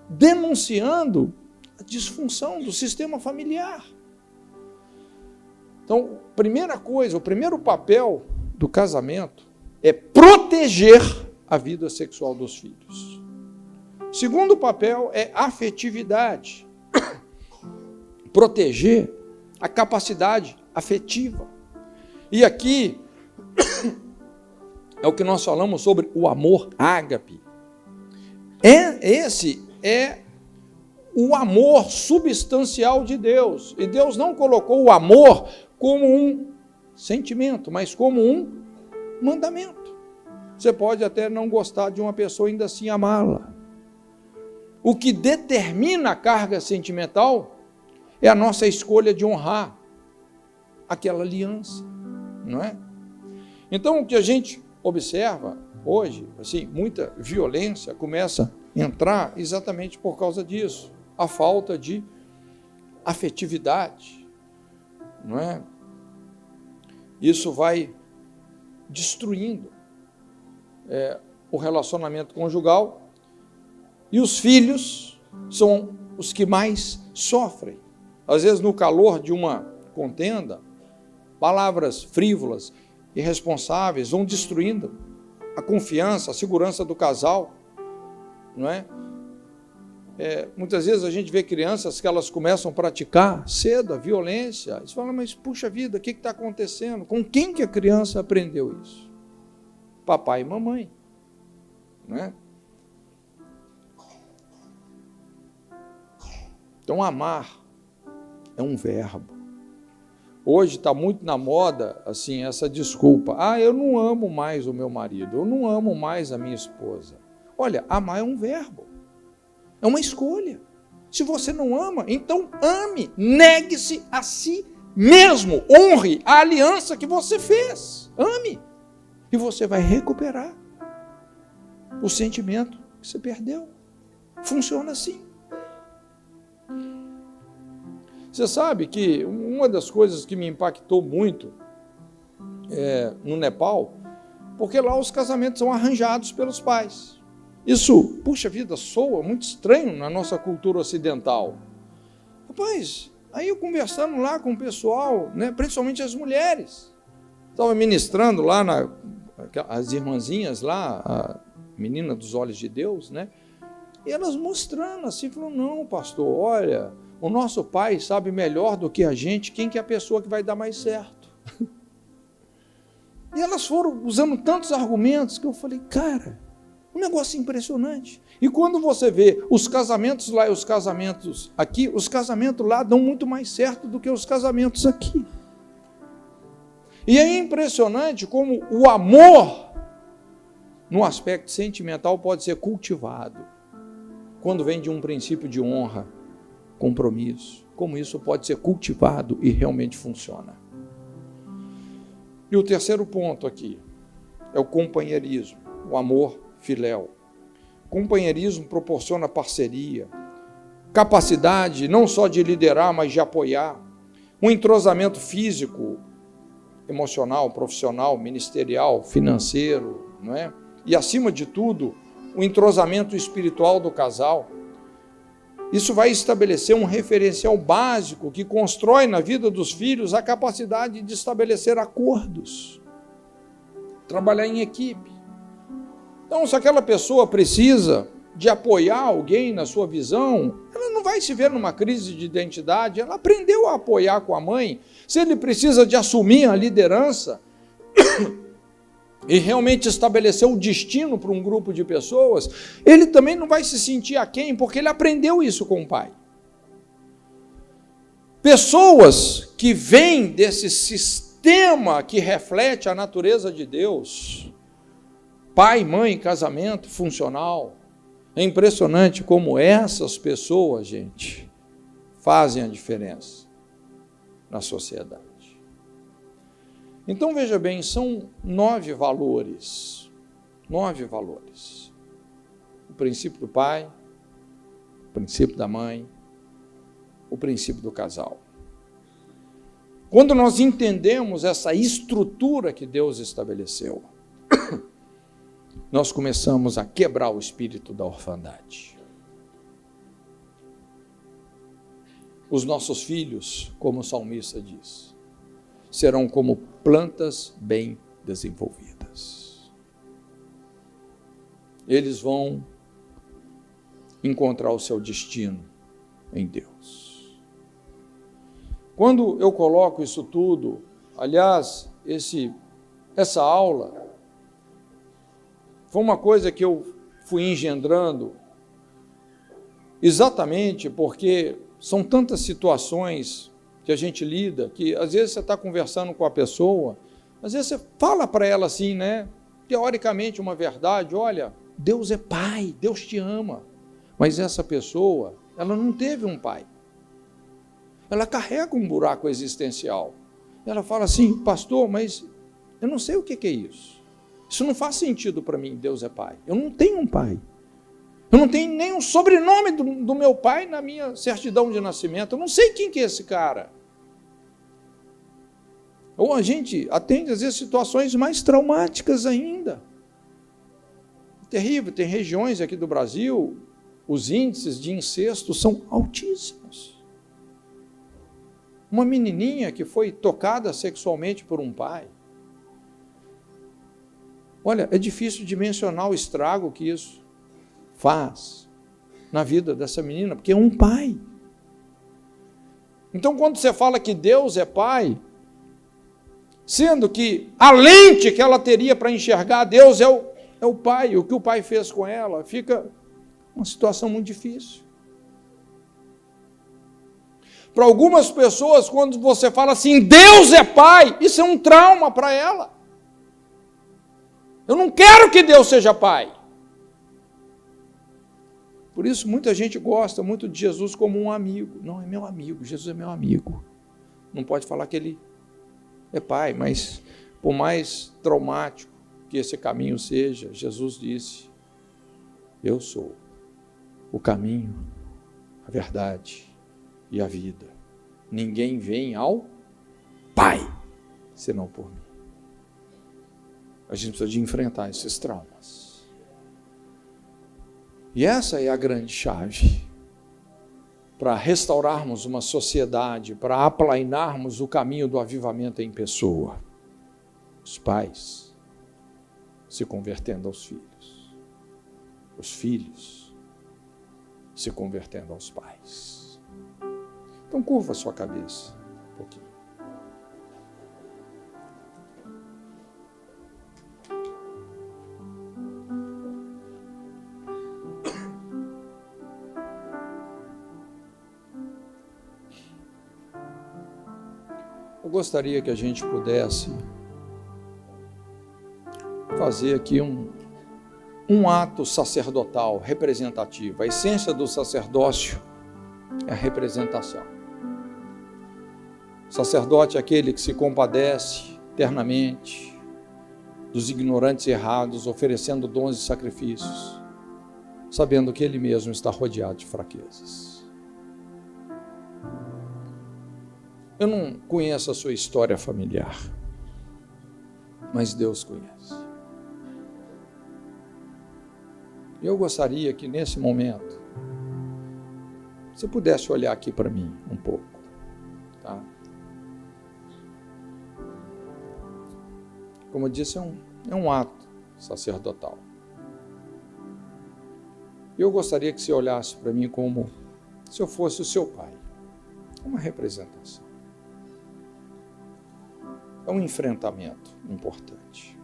denunciando a disfunção do sistema familiar. Então, primeira coisa, o primeiro papel do casamento é proteger a vida sexual dos filhos. O segundo papel é afetividade. Proteger a capacidade afetiva. E aqui é o que nós falamos sobre o amor ágape. Esse é o amor substancial de Deus. E Deus não colocou o amor como um sentimento, mas como um mandamento. Você pode até não gostar de uma pessoa, ainda assim amá-la. O que determina a carga sentimental é a nossa escolha de honrar aquela aliança, não é? Então, o que a gente observa hoje, assim, muita violência começa a entrar exatamente por causa disso. A falta de afetividade, não é? Isso vai destruindo o relacionamento conjugal, e os filhos são os que mais sofrem. Às vezes, no calor de uma contenda, palavras frívolas, irresponsáveis, vão destruindo a confiança, a segurança do casal, não é? Muitas vezes a gente vê crianças que elas começam a praticar cedo a violência. Eles falam, mas puxa vida, o que está acontecendo? Com quem que a criança aprendeu isso? Papai e mamãe, não é? Então, amar é um verbo. Hoje está muito na moda, assim, essa desculpa. Ah, eu não amo mais o meu marido, eu não amo mais a minha esposa. Olha, amar é um verbo, é uma escolha. Se você não ama, então ame, negue-se a si mesmo, honre a aliança que você fez, ame, e você vai recuperar o sentimento que você perdeu. Funciona assim. Você sabe que uma das coisas que me impactou muito no Nepal, porque lá os casamentos são arranjados pelos pais. Isso, puxa vida, soa muito estranho na nossa cultura ocidental. Rapaz, aí eu conversando lá com o pessoal, né, principalmente as mulheres, estava ministrando lá, as irmãzinhas lá, a menina dos olhos de Deus, né, e elas mostrando assim, falando, não, pastor, olha, o nosso pai sabe melhor do que a gente quem que é a pessoa que vai dar mais certo. E elas foram usando tantos argumentos que eu falei, cara, um negócio impressionante. E quando você vê os casamentos lá e os casamentos aqui, os casamentos lá dão muito mais certo do que os casamentos aqui. E é impressionante como o amor, no aspecto sentimental, pode ser cultivado quando vem de um princípio de honra, compromisso, como isso pode ser cultivado e realmente funciona. E o terceiro ponto aqui é o companheirismo, o amor filéu. Companheirismo proporciona parceria, capacidade não só de liderar, mas de apoiar, um entrosamento físico, emocional, profissional, ministerial, financeiro, não é? E acima de tudo, o entrosamento espiritual do casal. Isso vai estabelecer um referencial básico que constrói na vida dos filhos a capacidade de estabelecer acordos, trabalhar em equipe. Então, se aquela pessoa precisa de apoiar alguém na sua visão, ela não vai se ver numa crise de identidade, ela aprendeu a apoiar com a mãe. Se ele precisa de assumir a liderança e realmente estabelecer o destino para um grupo de pessoas, ele também não vai se sentir aquém, porque ele aprendeu isso com o pai. Pessoas que vêm desse sistema que reflete a natureza de Deus, pai, mãe, casamento funcional, é impressionante como essas pessoas, gente, fazem a diferença na sociedade. Então, veja bem, são 9 valores. 9 valores. O princípio do pai, o princípio da mãe, o princípio do casal. Quando nós entendemos essa estrutura que Deus estabeleceu, nós começamos a quebrar o espírito da orfandade. Os nossos filhos, como o salmista diz, serão como plantas bem desenvolvidas. Eles vão encontrar o seu destino em Deus. Quando eu coloco isso tudo, aliás, essa aula foi uma coisa que eu fui engendrando exatamente porque são tantas situações que a gente lida, que às vezes você está conversando com a pessoa, às vezes você fala para ela assim, né? Teoricamente uma verdade, olha, Deus é pai, Deus te ama, mas essa pessoa, ela não teve um pai. Ela carrega um buraco existencial. Ela fala assim, pastor, mas eu não sei o que é isso. Isso não faz sentido para mim, Deus é pai. Eu não tenho um pai. Eu não tenho nem o sobrenome do meu pai na minha certidão de nascimento. Eu não sei quem que é esse cara. Ou a gente atende, às vezes, situações mais traumáticas ainda. Terrível. Tem regiões aqui do Brasil, os índices de incesto são altíssimos. Uma menininha que foi tocada sexualmente por um pai. Olha, é difícil de mencionar o estrago que isso faz na vida dessa menina, porque é um pai. Então, quando você fala que Deus é pai, sendo que a lente que ela teria para enxergar Deus é o pai, o que o pai fez com ela, fica uma situação muito difícil. Para algumas pessoas, quando você fala assim, Deus é pai, isso é um trauma para ela. Eu não quero que Deus seja pai. Por isso, muita gente gosta muito de Jesus como um amigo. Não, é meu amigo, Jesus é meu amigo. Não pode falar que ele é pai, mas por mais traumático que esse caminho seja, Jesus disse, eu sou o caminho, a verdade e a vida. Ninguém vem ao Pai, senão por mim. A gente precisa de enfrentar esses traumas. E essa é a grande chave para restaurarmos uma sociedade, para aplainarmos o caminho do avivamento em pessoa. Os pais se convertendo aos filhos. Os filhos se convertendo aos pais. Então curva a sua cabeça um pouquinho. Eu gostaria que a gente pudesse fazer aqui um ato sacerdotal, representativo. A essência do sacerdócio é a representação. O sacerdote é aquele que se compadece eternamente dos ignorantes e errados, oferecendo dons e sacrifícios, sabendo que ele mesmo está rodeado de fraquezas. Eu não conheço a sua história familiar, mas Deus conhece. Eu gostaria que nesse momento você pudesse olhar aqui para mim um pouco, tá? Como eu disse, é um ato sacerdotal. Eu gostaria que você olhasse para mim como se eu fosse o seu pai. É uma representação. É um enfrentamento importante.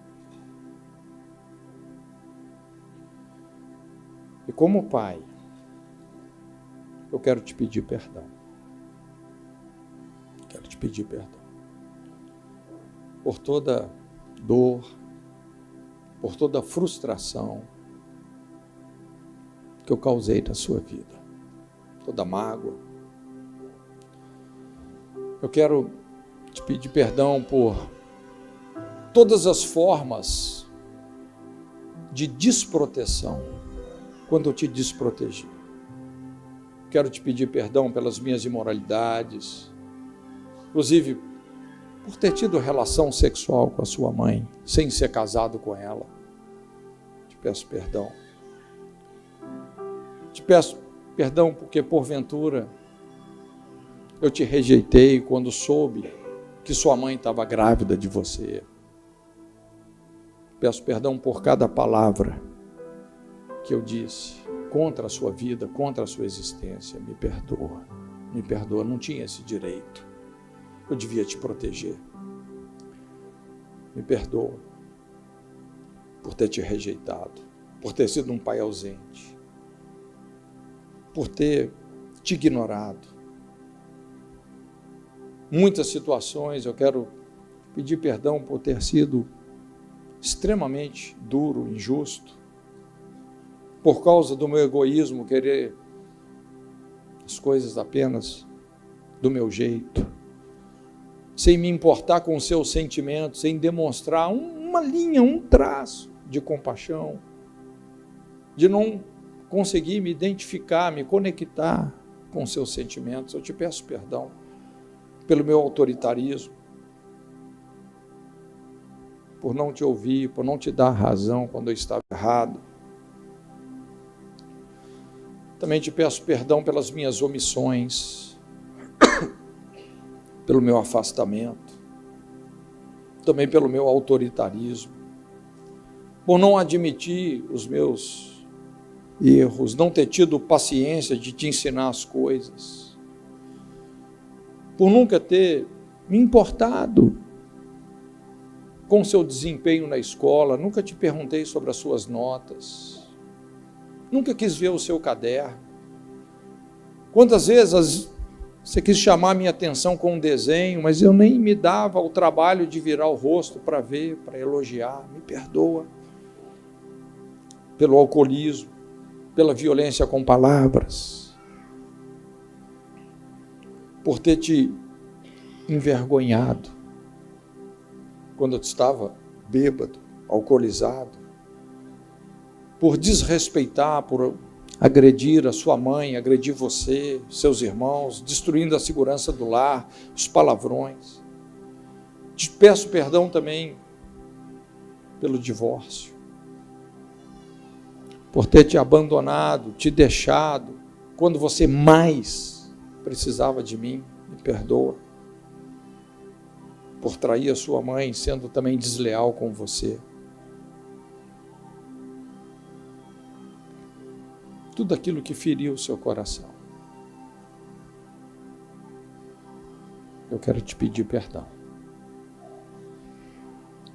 E como pai, eu quero te pedir perdão. Quero te pedir perdão por toda dor, por toda frustração que eu causei na sua vida, toda mágoa. Eu quero te pedir perdão por todas as formas de desproteção, quando eu te desprotegi. Quero te pedir perdão pelas minhas imoralidades, inclusive por ter tido relação sexual com a sua mãe, sem ser casado com ela. Te peço perdão. Te peço perdão porque, porventura, eu te rejeitei quando soube que sua mãe estava grávida de você. Peço perdão por cada palavra que eu disse contra a sua vida, contra a sua existência. Me perdoa, não tinha esse direito. Eu devia te proteger. Me perdoa por ter te rejeitado, por ter sido um pai ausente, por ter te ignorado. Muitas situações eu quero pedir perdão por ter sido extremamente duro, injusto, por causa do meu egoísmo, querer as coisas apenas do meu jeito, sem me importar com os seus sentimentos, sem demonstrar uma linha, um traço de compaixão, de não conseguir me identificar, me conectar com os seus sentimentos. Eu te peço perdão pelo meu autoritarismo, por não te ouvir, por não te dar razão quando eu estava errado. Também te peço perdão pelas minhas omissões, pelo meu afastamento, também pelo meu autoritarismo, por não admitir os meus erros, não ter tido paciência de te ensinar as coisas, por nunca ter me importado com o seu desempenho na escola, nunca te perguntei sobre as suas notas, nunca quis ver o seu caderno. Quantas vezes você quis chamar a minha atenção com um desenho, mas eu nem me dava o trabalho de virar o rosto para ver, para elogiar. Me perdoa pelo alcoolismo, pela violência com palavras, por ter te envergonhado quando eu estava bêbado, alcoolizado, por desrespeitar, por agredir a sua mãe, agredir você, seus irmãos, destruindo a segurança do lar, os palavrões. Te peço perdão também pelo divórcio, por ter te abandonado, te deixado, quando você mais precisava de mim. Me perdoa. Por trair a sua mãe, sendo também desleal com você. Tudo aquilo que feriu o seu coração. Eu quero te pedir perdão.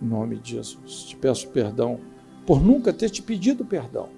Em nome de Jesus. Te peço perdão por nunca ter te pedido perdão.